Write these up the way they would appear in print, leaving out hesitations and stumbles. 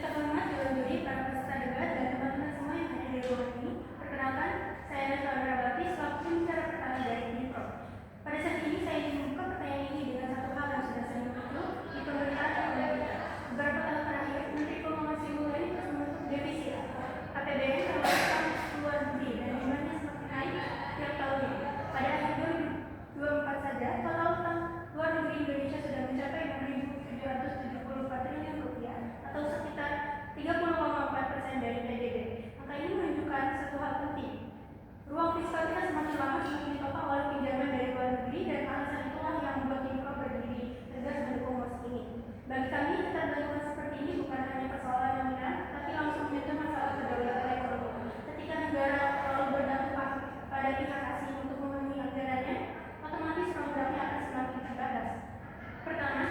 terhormat Dewan Juri, para peserta debat, dan teman-teman semua yang hadir di ruangan ini. Perkenalkan, saya Nasra Rabati selaku pembicara pertama dari Unipro. Pada saat ini saya ingin membuka pertanyaan ini dengan satu hal yang sudah sering muncul di pemerintahan ekonomi kita. Beberapa tahun terakhir, Menteri Keuangan Sri Mulyani terus menutup defisit APBN terhadap luar negeri dan demandnya semakin naik tiap tahunnya. Pada akhir 2024 saja, total utang luar negeri Indonesia sudah mencapai 6.774 triliun rupiah atau sekitar 30,4% dari PDB. Angka ini menunjukkan satu hal penting. Ruang fiskal kita semakin lama semakin ditopang oleh pinjaman dari luar negeri dan alasan itulah yang membuat Unipro berdiri tegas mendukung mosi ini. Bagi kami, ketergantungan seperti ini bukan hanya persoalan nominal, tapi langsung menyentuh masalah kedaulatan ekonomi. Ketika negara terlalu bergantung pada pihak asing untuk memenuhi anggarannya, otomatis programnya akan semakin terbatas. Pertama,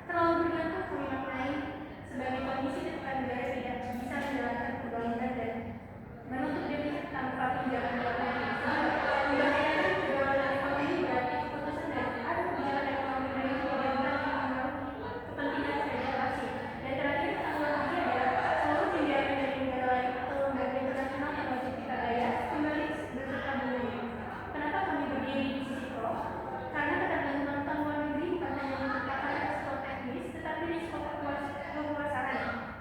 terlalu bergantung kami maknai sebagai kondisi ketika negara tidak bisa menjalankan pembangunan dan menutup defisit tanpa pinjaman luar negeri. Membahayakan kedaulatan ekonomi berarti keputusan dari ada kebijakan ekonomi dari pemerintah yang mengaruhi kepentingan negara asing. Dan terakhir, tanggal lagi adalah seluruh pinjaman dari negara lain atau lembaga internasional yang wajib kita bayar kembali beserta bunganya. Kenapa kami berdiri di sisi pro? Karena ketergantungan utang luar negeri bukan hanya merupakan risiko teknis, tetapi risiko kekuasaan.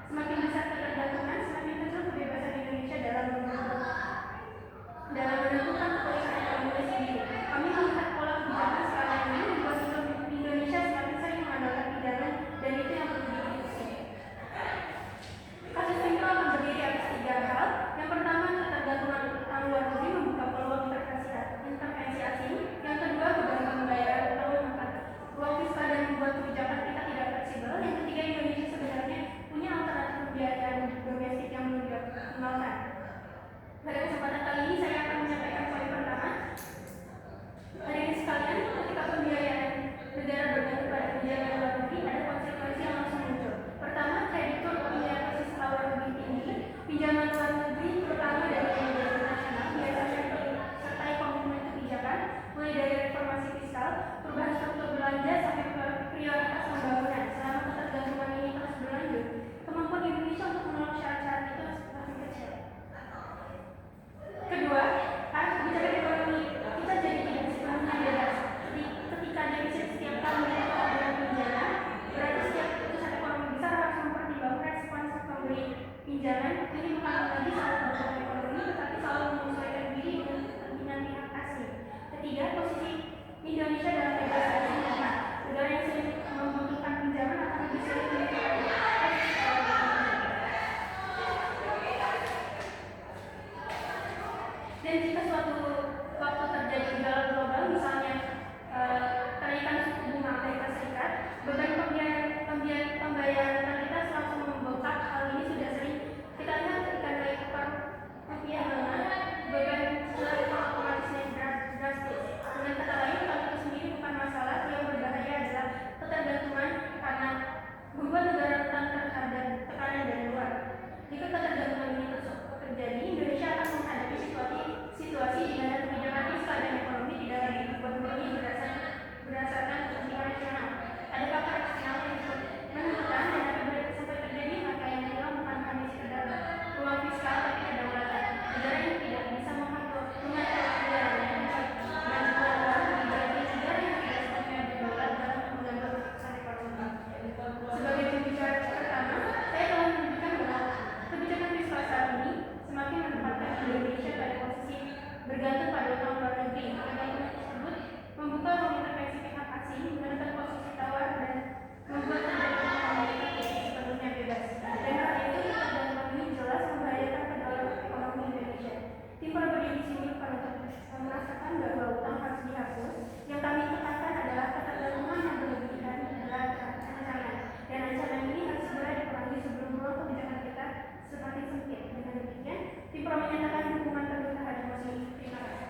Semakin besar ketergantungan, semakin kecil kebebasan Indonesia dalam menentukan keputusan ekonomi sendiri. Kami melihat pola kebijakan sekarang ini membuat Indonesia semakin sering mengandalkan pinjaman dan itu yang perlu dikritisi. Kasus Unipro akan berdiri atas tiga hal. Yang pertama, ketergantungan utang luar negeri membuka peluang intervensi asing. Yang kedua, beban pembayaran utang mengangkat ruang fiskal dan membuat kebijakan kita tidak fleksibel. Yang ketiga, Indonesia sebenarnya punya alternatif pembiayaan domestik yang belum dioptimalkan. Pada kesempatan kali ini saya akan menyampaikan poin pertama. Hadirin sekalian, ketika pembiayaan negara bergantung pada pinjaman luar negeri, ada konsekuensi yang langsung muncul. Pertama, kreditur punya basis tawar lebih tinggi. Pinjaman luar negeri, terutama dari lembaga internasional, biasanya disertai komitmen kebijakan, mulai dari reformasi fiskal, perubahan struktur belanja sampai prioritas pembangunan. Selama ketergantungan ini terus berlanjut, kemampuan Indonesia untuk menolak syarat-syarat itu semakin kecil. Kedua, arah kebijakan ekonomi kita jadi tidak sepenuhnya bebas. Ketika defisit setiap tahun ditopang dengan pinjaman, berarti setiap keputusan ekonomi besar harus mempertimbangkan respons pemberi pinjaman. Ini bukan lagi soal kebijakan ekonomi, tetapi soal menyesuaikan diri dengan kepentingan pihak asing. Ketiga, posisi Indonesia dalam negosiasi internasional. Negara yang sulit membutuhkan pinjaman akan lebih sulit menentukan dan jika suatu waktu terjadi gejala global, misalnya kenaikan suku bunga Amerika Serikat, beban pembayaran kita langsung membengkak. Hal ini sudah sering kita lihat ketika nilai tukar rupiah melemah, beban itu otomatis naik drastis. Dengan kata lain, hal itu sendiri bukan masalah. Yang berbahaya adalah ketergantungan karena membuat negara rentan terhadap tekanan dari luar. Jika ketergantungan ini terus terjadi, Indonesia akan menghadapi situasi di mana kebijakan fiskal dan ekonomi tidak lagi dibuat murni berdasarkan kepentingan nasional. Ada faktor eksternal yang menentukan dan apabila sampai terjadi, maka yang hilang bukan hanya sekedar ruang fiskal tapi kedaulatan. Negara yang tidak bisa mengatur anggarannya menjual uang menjadi negara yang tidak sepenuhnya berdaulat dalam mengambil keputusan ekonomi. Sebagai pembicara pertama, saya telah menunjukkan bahwa kebijakan fiskal saat ini semakin menempatkan Indonesia pada posisi bergantung pada utang luar negeri. Ketergantungan tersebut membuka ruang intervensi pihak asing, menekan posisi tawar dan membuat kebijakan ekonomi kita sepenuhnya bebas. Dan hal itu ketergantungan ini jelas membahayakan kedaulatan ekonomi Indonesia. Tim Pro berdiri di sini bukan untuk merasakan bahwa utang harus dihapus. Yang kami tekankan adalah ketergantungan yang berlebihan adalah ancaman. Dan ancaman ini harus segera dikurangi sebelum ruang kebijakan kita semakin sempit. Dengan demikian, Tim Pro menyatakan dukungan penuh terhadap mosi ini. Terima kasih.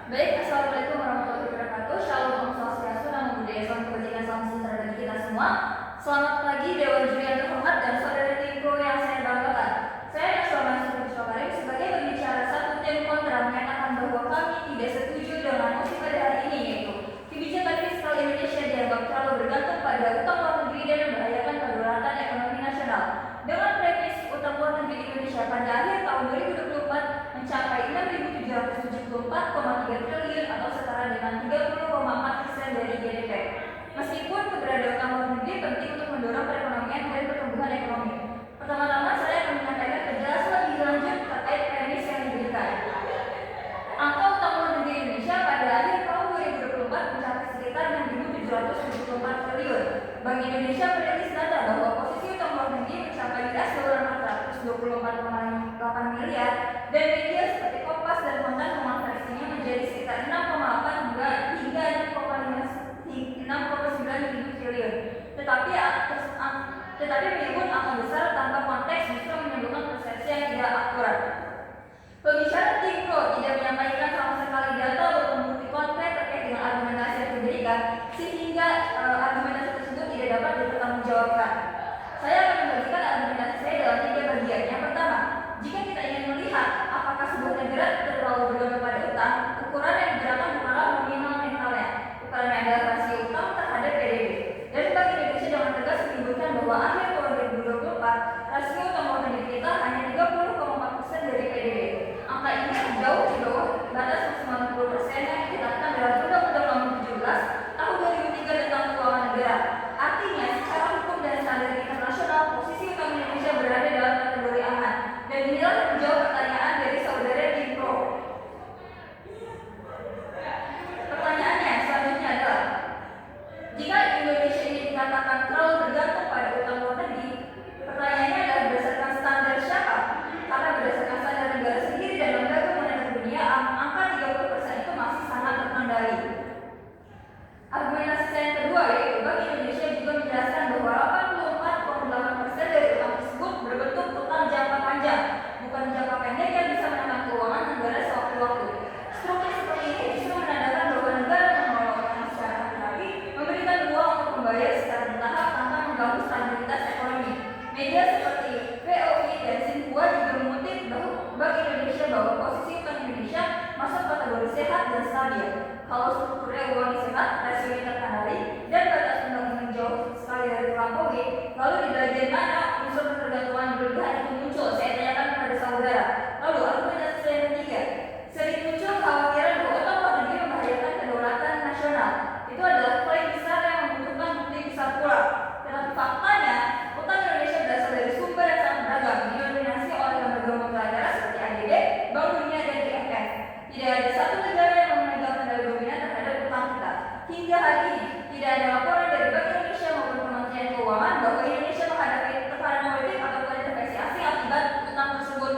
Baik, assalamualaikum warahmatullahi wabarakatuh. Shalom, Om Swastiastu, Namo Buddhaya, salam kebajikan, salam sejahtera bagi kita semua. Selamat pagi, Dewan Juri yang terhormat dan saudara Unipro yang saya banggakan. Saya Nasra Rabati sebagai pembicara satu tim kontra menyatakan bahwa kami tidak setuju dengan mosi pada hari ini, yaitu kebijakan fiskal Indonesia dianggap terlalu bergantung pada utang luar negeri dan membahayakan kedaulatan 124,3 triliun atau setara dengan 30,4% dari GDP. Meskipun keberadaan utang luar negeri penting untuk mendorong perekonomian dan pertumbuhan ekonomi. Pertama-tama saya akan menyampaikan penjelasan lebih lanjut terkait premis yang diberikan. Angka utang luar negeri Indonesia pada akhir tahun 2024 mencapai sekitar 6.774 triliun. Bank Indonesia merilis data bahwa posisi utang luar negeri mencapai US dollar 424,8 miliar dan media seperti Kompas dan Kontan mengonversinya menjadi sekitar 6,8 hingga 6,9 ribu triliun. Tetapi menyebut angka besar tanpa konteks justru menimbulkan persepsi yang tidak akurat. Pembicara Tim Pro tidak menyampaikan sama sekali data atau bukti konkret terkait dengan argumentasi yang diberikan, sehingga argumentasi tersebut tidak dapat dipertanggungjawabkan. Saya akan membagikan argumentasi saya dalam 3 bagian. Yang pertama, jika kita ingin melihat apakah sebuah negara terlalu bergantung pada utang, ukuran yang digunakan bukanlah nominal netralnya. Ukurannya adalah rasio utang terhadap PDB. Dan Bank Indonesia dengan tegas menyebutkan bahwa akhir tahun 2024 rasio utang luar negeri kita hanya 30,4% dari PDB. Angka ini jauh di bawah batas maksimal 60% yang ditetapkan dalam Undang-Undang Nomor 17 Tahun 2003 tentang Keuangan Negara. Artinya, secara hukum dan standar internasional, posisi utang Indonesia berada dalam kategori aman. Dan inilah yang menjawab pertanyaan dari saudara Tim Pro. Pertanyaannya selanjutnya adalah, jika Indonesia ini dikatakan terlalu bergantung pada utang luar negeri, pertanyaannya adalah berdasarkan standar siapa? Karena berdasarkan standar negara sendiri dan lembaga moneter dunia, angka 30% itu masih sangat terkendali. Argumentasi saya yang kedua yaitu Bank Indonesia juga menjelaskan bahwa 84,8% dari utang tersebut berbentuk utang jangka panjang, bukan jangka pendek yang bisa menambah keuangan negara sewaktu-waktu. Struktur seperti ini justru menandakan bahwa negara mengelola uangnya secara hati-hati, memberikan uang untuk membayar secara bertahap tanpa mengganggu stabilitas ekonomi. Media seperti VOI dan Xinhua juga mengutip Bank Indonesia bahwa posisi utang Indonesia masuk kategori sehat dan stabil. Kalau strukturnya uangnya sehat, rasionya terkendali, dan batas undang-undang jauh sekali dari terlampaui, lalu di bagian mana unsur ketergantungan berlebihan itu muncul? Saya tanyakan kepada saudara. Lalu argumentasi saya yang ketiga, sering muncul kekhawatiran bahwa utang luar negeri membahayakan kedaulatan nasional. Itu adalah klaim besar yang membutuhkan bukti besar pula. Tetapi faktanya, utang Indonesia berasal dari sumber yang sangat beragam, didominasi oleh lembaga multilateral seperti ADB, Bank Dunia, dan IMF. Tidak ada satu negara yang memegang kendali dominan terhadap utang kita. Hingga hari ini, tidak ada laporan dari Bank Indonesia maupun Kementerian Keuangan bahwa Indonesia menghadapi tekanan politik ataupun intervensi asing akibat utang tersebut,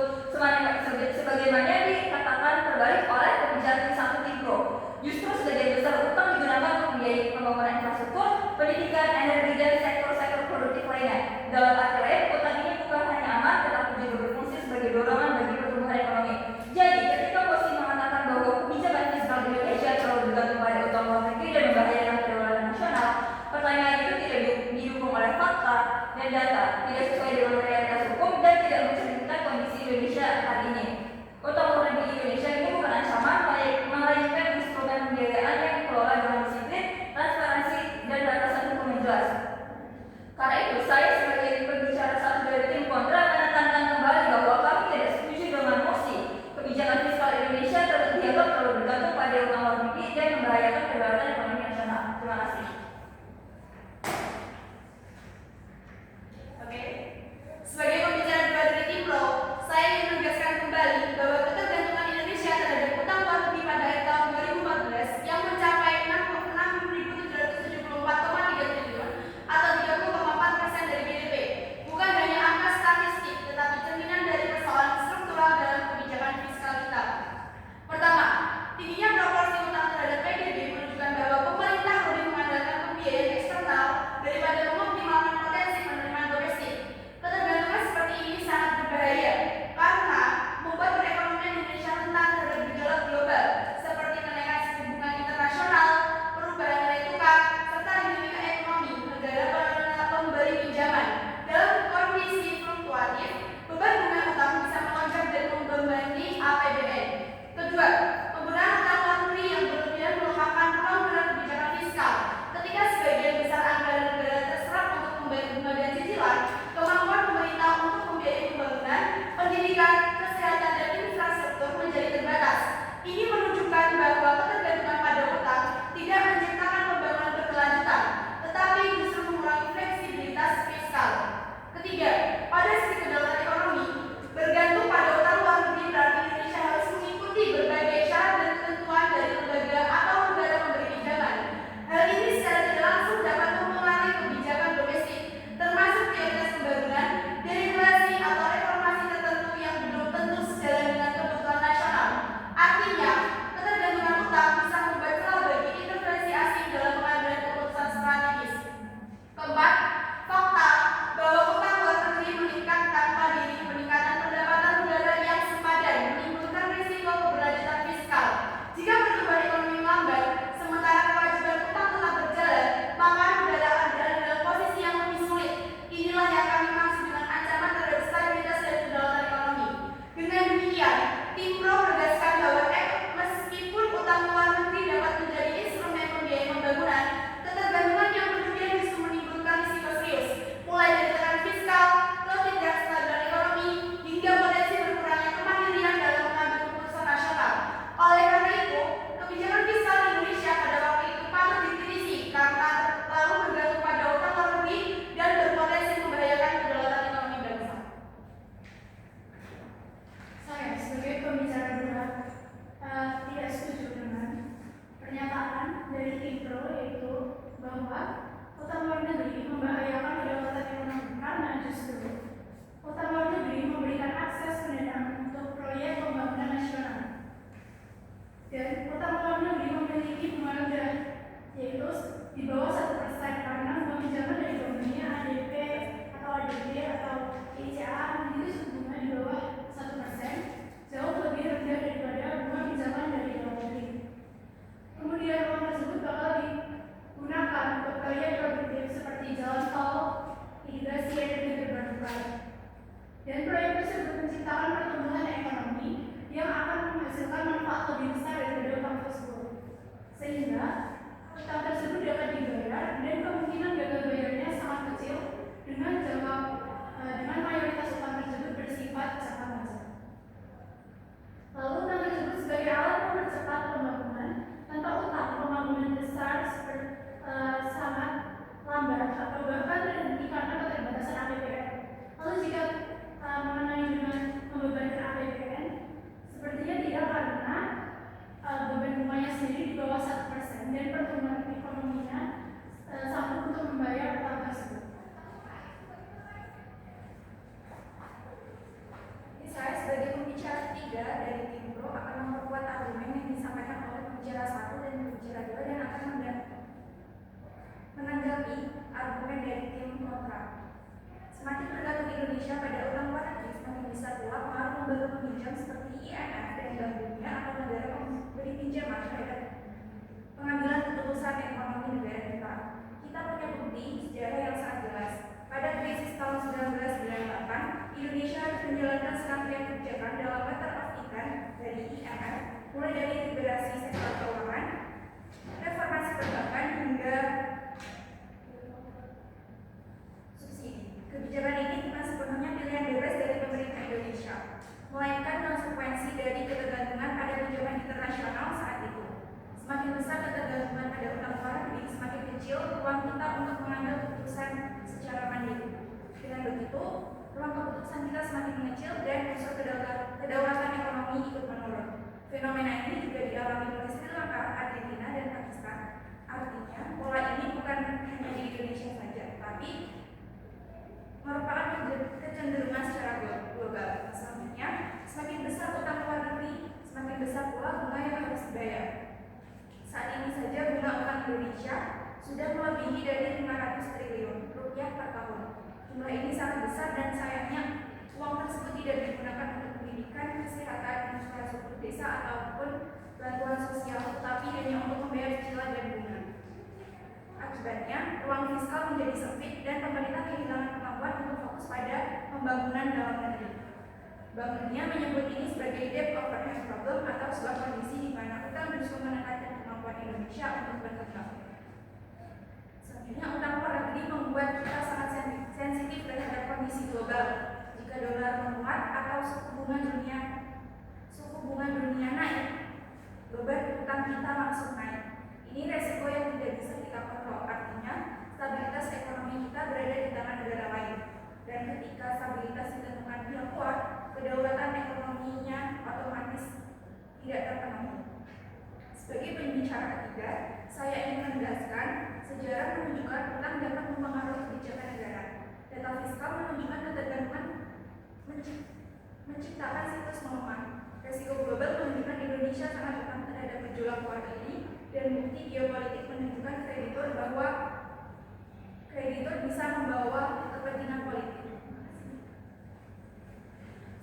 sebagaimana dikatakan terbalik oleh pembicara Tim Pro. Justru sebagian besar utang digunakan untuk membiayai pembangunan infrastruktur, pendidikan, energi, dan sektor-sektor produktif lainnya. Dalam arti lain, utang ini bukan hanya aman, tetapi juga berfungsi sebagai dorongan bagi pertumbuhan ekonomi. Jadi, ketika Posisi mengatakan bahwa kebijakan fiskal Indonesia terlalu bergantung pada utang luar negeri dan membahayakan kedaulatan nasional, pertanyaan itu tidak didukung oleh fakta dan di bawah 1%, karena uang pinjaman dari bank ADP atau ADB atau ICA itu suku bunga di bawah 1%, jauh lebih rendah daripada bunga pinjaman dari luar negeri. Kemudian uang tersebut bakal digunakan untuk proyek produktif seperti jalan tol, integrasi energi terbarukan. Dan proyek tersebut menciptakan pertumbuhan ekonomi yang akan menghasilkan manfaat lebih besar daripada utang tersebut. Sehingga utang tersebut dapat dibayar dan kemungkinan gagal bayarnya sangat kecil dengan mayoritas utang tersebut bersifat jangka panjang. Lalu utang tersebut sebagai alat mempercepat pembangunan. Tanpa utang, pembangunan besar sangat lambat atau bahkan terhenti karena keterbatasan APBN. Lalu jika mengenai dengan membebankan APBN, sepertinya tidak, karena beban bunganya sendiri di bawah 1% dan pertumbuhan ekonominya sanggup untuk membayar utang tersebut. Saya sebagai pembicara ketiga dari tim Pro akan memperkuat argumen yang disampaikan oleh pembicara 1 dan pembicara 2 dan akan menanggapi argumen dari tim kontra. Semakin bergantung Indonesia pada utang luar negeri, semakin besar pula pengaruh lembaga peminjam seperti IMF dan Bank Dunia atau negara pemberi pinjaman terhadap pengambilan keputusan ekonomi negara kita. Kita punya bukti sejarah yang sangat jelas. Pada krisis tahun 1998, Indonesia harus menjalankan serangkaian kebijakan dalam letter of intent dari IMF, mulai dari liberasi sektor keuangan, reformasi perbankan hingga subsidi. Kebijakan ini bukan sepenuhnya pilihan bebas dari pemerintah Indonesia, melainkan konsekuensi dari ketergantungan pada pinjaman internasional saat itu. Semakin besar ketergantungan pada utang luar negeri, semakin kecil ruang kita untuk mengambil keputusan secara mandiri. Dengan begitu, ruang keputusan kita semakin mengecil dan unsur kedaulatan ekonomi ikut menurun. Fenomena ini juga dialami oleh Sri Lanka, Argentina, dan Pakistan. Artinya, pola ini bukan hanya di Indonesia saja, tapi merupakan kecenderungan secara global. Selanjutnya, semakin besar utang luar negeri, semakin besar pula bunga yang harus dibayar. Saat ini saja bunga utang Indonesia sudah melebihi dari 500 triliun rupiah per tahun. Jumlah ini sangat besar dan sayangnya uang tersebut tidak digunakan untuk pendidikan, kesehatan, infrastruktur desa ataupun bantuan sosial, tetapi hanya untuk membayar cicilan dan bunga. Akibatnya, ruang fiskal menjadi sempit dan pemerintah kehilangan kemampuan untuk fokus pada pembangunan dalam negeri. Bank Dunia menyebut ini sebagai debt overhang problem atau sebuah kondisi di mana utang justru menekan kemampuan Indonesia untuk berkembang. Selanjutnya, utang luar negeri membuat kita sangat sensitif terhadap kondisi global. Jika dolar menguat atau suku bunga dunia naik, beban utang kita langsung naik. Ini resiko yang tidak bisa kita kontrol. Artinya, stabilitas ekonomi kita berada di tangan negara lain. Dan ketika stabilitas ditentukan pihak luar, kedaulatan ekonominya otomatis tidak terpenuhi. Sebagai pembicara ketiga, saya ingin menegaskan sejarah menunjukkan utang dapat mempengaruhi kebijakan negara. Data fiskal menunjukkan ketergantungan menciptakan siklus melemah. Resiko global menunjukkan Indonesia sangat rentan terhadap gejolak luar negeri, dan bukti geopolitik menunjukkan bahwa kreditor bisa membawa kepentingan politik.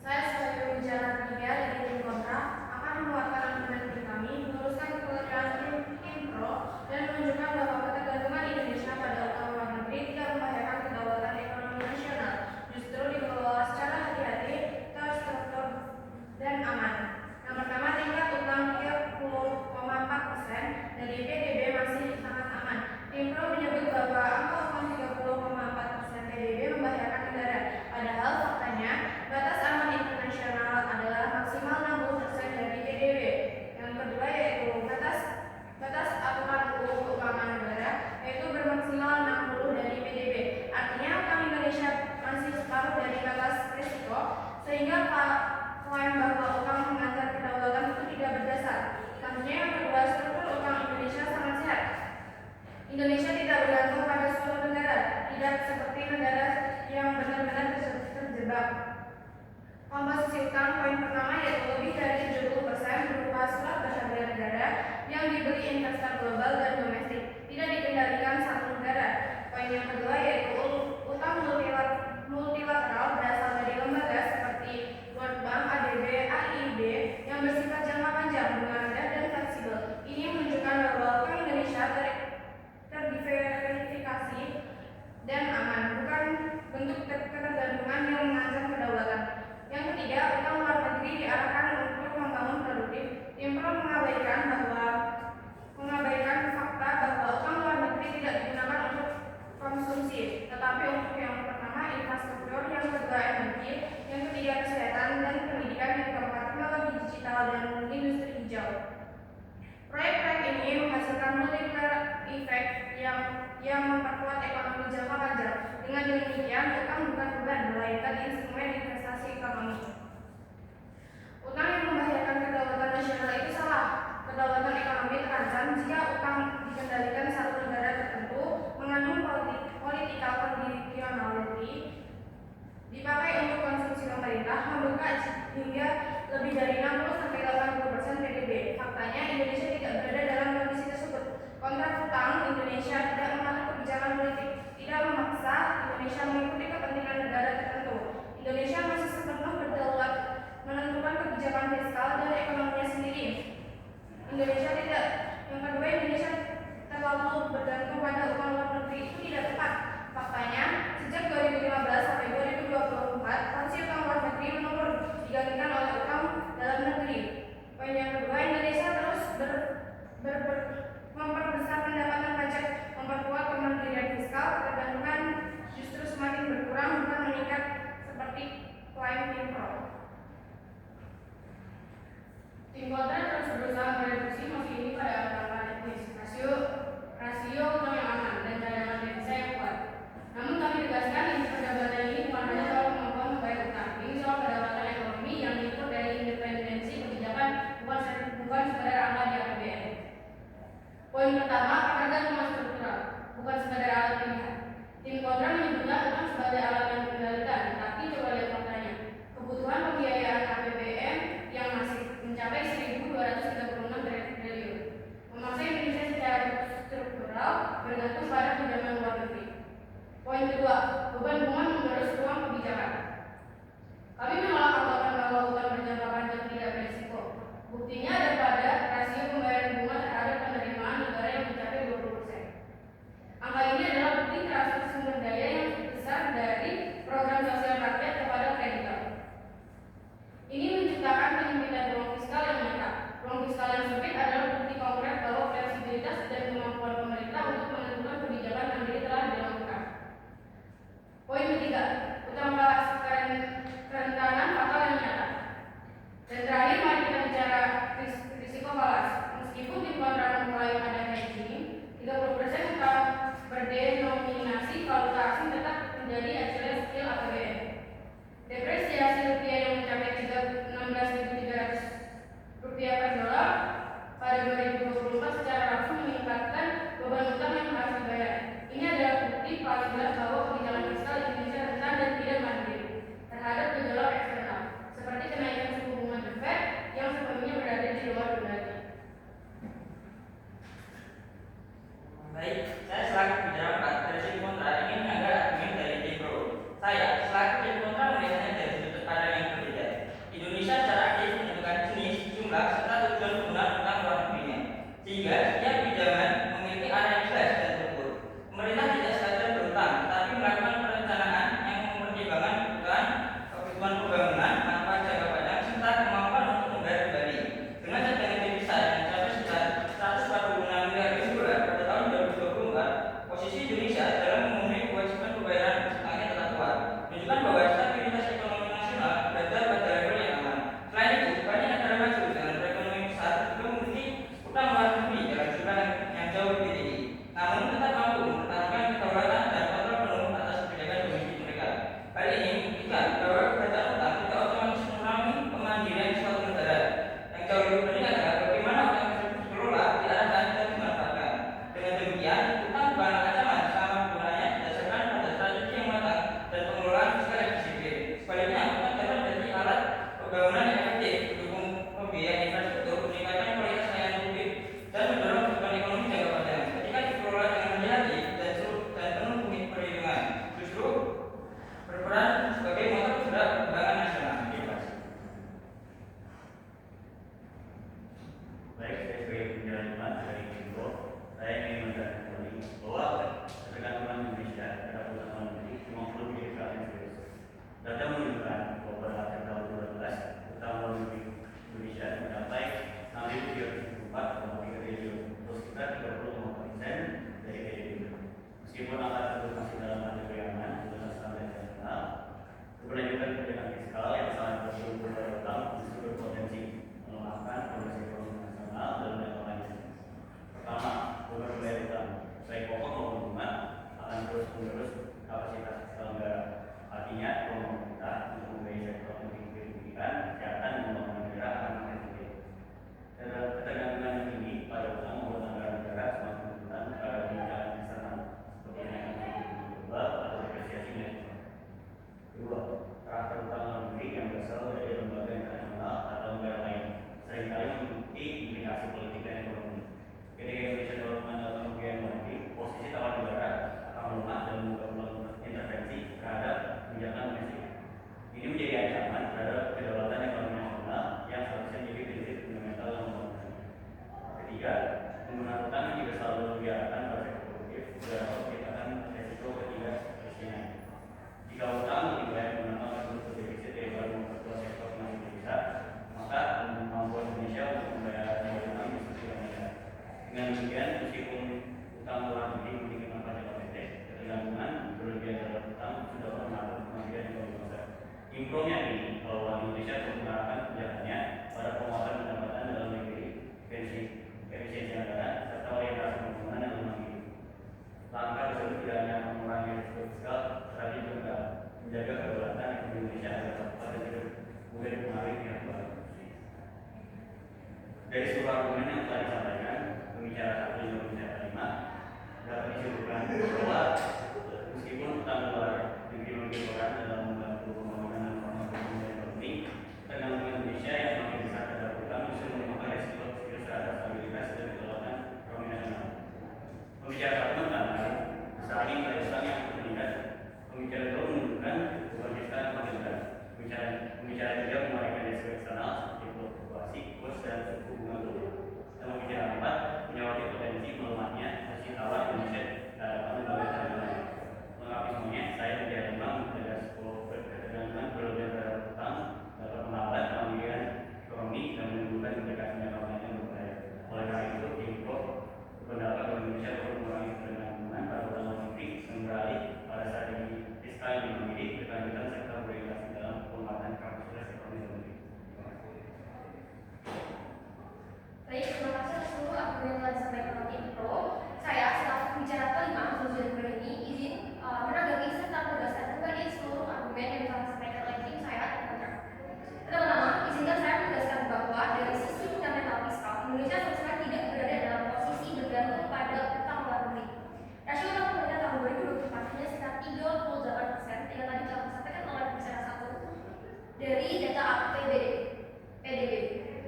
Saya sebagai pembicara ketiga dari tim kontra akan menguatkan argumen kami, meluruskan kekhawatiran tim pro, dan menunjukkan bahwa ketergantungan Indonesia pada utang luar negeri tidak membahayakan kedaulatan ekonomi nasional, justru dikelola secara hati-hati, terstruktur, dan aman. Yang pertama, tingkat utang 30,4% dari PDB masih sangat aman. Tim pro menyebut bahwa angka utang 30,4% PDB membahayakan negara, padahal faktanya batas aman internasional adalah maksimal 60% dari PDB. Yang kedua yaitu batas aturan keuangan negara, yaitu bermaksimal 60 dari PDB. Artinya utang Indonesia masih separuh dari batas risiko, sehingga klaim bahwa utang mengantar kedaulatan itu tidak berdasar. Selanjutnya yang kedua, struktur utang Indonesia sangat sehat. Indonesia tidak bergantung pada suatu negara, tidak seperti negara yang benar-benar terjebak. Komposisi utang poin pertama yaitu lebih dari 70% berupa surat berharga negara yang dibeli investor global dan domestik, tidak dikendalikan Poin yang kedua yaitu utang multilateral berasal dari lembaga seperti World Bank, ADB, AIIB yang bersifat jangka panjang, bunga rendah dan fleksibel. Ini menunjukkan bahwa utang Indonesia terdiversifikasi dan aman, bukan bentuk ketergantungan yang mengancam kedaulatan. Yang ketiga, utang luar negeri diarahkan untuk membangun produktif. Impro mengabaikan fakta bahwa utang luar negeri tidak digunakan untuk konsumsi, tetapi untuk yang pertama infrastruktur, yang kedua energi, yang ketiga kesehatan dan pendidikan, yang keempat teknologi digital dan industri hijau. Proyek-proyek ini menghasilkan multiplier effect yang memperkuat ekonomi jangka panjang. Dengan demikian, utang bukan beban, melainkan instrumen investasi ekonomi. Utang yang membahayakan kedaulatan nasional itu salah. Kedaulatan ekonomi terancam jika utang dikendalikan satu negara tertentu, mengandung political conditionality, dipakai untuk konsumsi pemerintah, membuka hingga lebih dari 60-80% PDB. Faktanya, Indonesia tidak berada dalam kondisi tersebut. Kontrak utang Indonesia tidak mengatur kebijakan politik, tidak memaksa Indonesia mengikuti kepentingan negara tertentu. Indonesia masih sepenuh berdaulat menentukan kebijakan fiskal dan ekonominya sendiri. Yang kedua, Indonesia terlalu bergantung pada utang luar negeri, itu tidak tepat. Faktanya, sejak 2015 sampai 2024, porsi utang luar negeri menurun digantikan oleh utang dalam negeri. Poin yang kedua, Indonesia terus memperbesar pendapatan pajak, memperkuat kemandirian fiskal, ketergantungan justru semakin berkurang bukan meningkat seperti klaim Impro. Tim kontra terus berusaha mereduksi meski ini pada angka teknis, rasio utang yang aman dan cadangan devisa yang kuat. Namun kami tegaskan isi perdebatan ini bukan hanya soal kemampuan membayar utang, ini soal kedaulatan ekonomi yang diukur dari independensi kebijakan, bukan sekedar angka di APBN. Poin pertama, ketergantungan struktural, bukan sekedar alat pilihan. Tim kontra menyebutnya utang sebagai alat yang dikendalikan, tapi coba lihat faktanya. Kebutuhan pembiayaan APBN yang masih mencapai 1.236 triliun, memaksa Indonesia secara struktural bergantung pada pinjaman luar negeri. Poin kedua, beban bunga mengerus ruang kebijakan. Kami menolak anggapan bahwa utang berjangka panjang tidak berisiko. Buktinya ada pada rasio pembayaran bunga terhadap penerimaan negara yang mencapai 20%. Angka ini adalah bukti transfer sumber daya yang besar dari program sosial rakyat kepada kreditor. Ini menciptakan penyempitan ruang fiskal yang nyata. Ruang fiskal yang sempit adalah bukti konkret bahwa fleksibilitas dan kemampuan pemerintah untuk menentukan kebijakan mandiri telah dilakukan. Poin ketiga, utang falas, kerentanan fatal yang nyata. Dan terakhir, mari kita bicara risiko falas. Meskipun tim kontra mengklaim ada hedging, 30% utang berdenominasi valuta asing tetap menjadi hasilnya skill APBN. Depresiasi rupiah yang mencapai 16.300 rupiah per dolar pada 2024 secara langsung meningkatkan beban utang yang harus dibayar. Ini adalah bukti paling jelas bahwa kebijakan fiskal Indonesia rentan dan tidak mandiri terhadap gejolak eksternal, seperti kenaikan suku bunga The Fed yang sepenuhnya berada di luar kendali. Baik, saya selaku bicara Pak dari kontra ingin menanggapi argumen dari Impro. Saya selaku tim kontra melihatnya dari sudut pandang yang berbeda. Indonesia secara aktif menentukan jenis, jumlah, serta tujuan penggunaan utang luar negerinya, sehingga setiap pinjaman memiliki arah yang jelas dan terukur. Pemerintah tidak sekadar berutang, tetapi melakukan perencanaan yang mempertimbangkan kebutuhan pembangunan, manfaat jangka panjang, serta kemampuan untuk membayar kembali. Dengan cadangan devisa yang mencapai sebesar 146 miliar dolar pada tahun 2024, bahwa meskipun utang luar negeri menggolkan dalam membantu pembangunan reformasi ekonomi, tergantung Indonesia yang semakin besar terhadap utang justru menimbulkan resiko serius terhadap stabilitas dan kedaulatan ekonomi nasional. Pembicara satu menambahkan, saling pada utang yang meningkat. Pembicara dua menunjukkan beban fiskal yang semakin berat. Pembicara tiga menguraikan risiko eksternal seperti fluktuasi kurs dan suku bunga global. Dan pembicara empat menyoroti potensi melemahnya posisi tawar Indonesia dalam lembaga cadangan. Mengapa semuanya saya menjadi memang ketergantungan berlebihan terhadap utang dapat menghambat kemandirian ekonomi dan menimbulkan implikasi jangka panjang yang berbahaya. Oleh karena itu, Info berpendapat bahwa Indonesia perlu mengurangi ketergantungan pada utang luar negeri dan beralih pada strategi fiskal yang dimiliki berkelanjutan serta berorientasi dalam penguatan kapasitas ekonomi dalam negeri. Baik, terima kasih atas seluruh argumen yang telah disampaikan oleh Pro. Saya selaku pembicara kelima Zulzul ini izin menanggapi serta menegaskan kembali seluruh argumen yang telah disampaikan oleh tim saya dan program. Pertama-tama, izinkan saya menegaskan bahwa dari sisi fundamental fiskal, Indonesia sama sekali tidak berada dalam posisi bergantung pada utang luar negeri. Rasio utang pemerintah tahun 2024 hanya sekitar 38% yang tadi telah disampaikan oleh pembicara satu dari data PDB.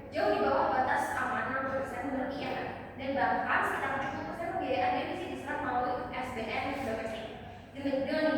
Jauh di bawah batas aman 60% menurut IMF dan bahkan sekitar 70% pembiayaan defisit diserap melalui SBN dan BPS. Dengan